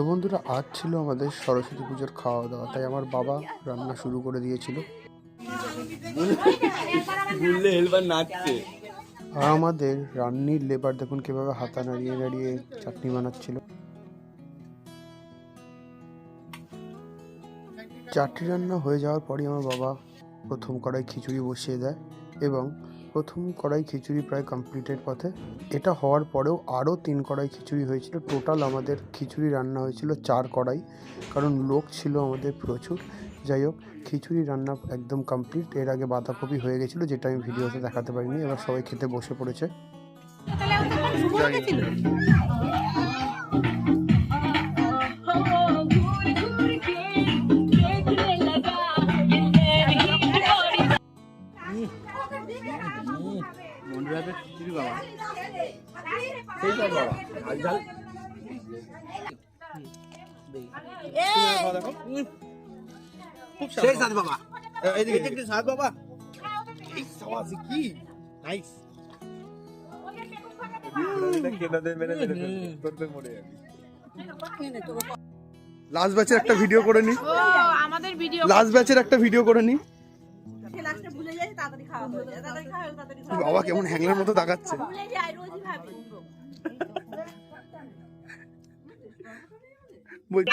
তো বন্ধুরা, আজ ছিল আমাদের সরস্বতী পুজোর খাওয়া দাওয়া, তাই আমার বাবা রান্না শুরু করে দিয়েছিল। আর আমাদের রান্নির লেবার দেখুন কিভাবে হাতা নাড়িয়ে নাড়িয়ে চাটনি বানাচ্ছিল। চাটনি রান্না হয়ে যাওয়ার পরই আমার বাবা প্রথম কড়াই খিচুড়ি বসিয়ে দেয় এবং প্রথম কড়াই খিচুড়ি প্রায় কমপ্লিটের পথে। এটা হওয়ার পরেও আরও 3 কড়াই খিচুড়ি হয়েছিল। টোটাল আমাদের খিচুড়ি রান্না হয়েছিল 4 কড়াই, কারণ লোক ছিল আমাদের প্রচুর। যাই হোক, খিচুড়ি রান্না একদম কমপ্লিট। এর আগে বাঁধাকপি হয়ে গেছিলো, যেটা আমি ভিডিওতে দেখাতে পারিনি। এবার সবাই খেতে বসে পড়েছে। লাস্ট ব্যাচের একটা ভিডিও করে নি, লাস্ট ব্যাচের একটা ভিডিও করে নি। বাবা কেমন হ্যাংলার মতো তাকাচ্ছে। বই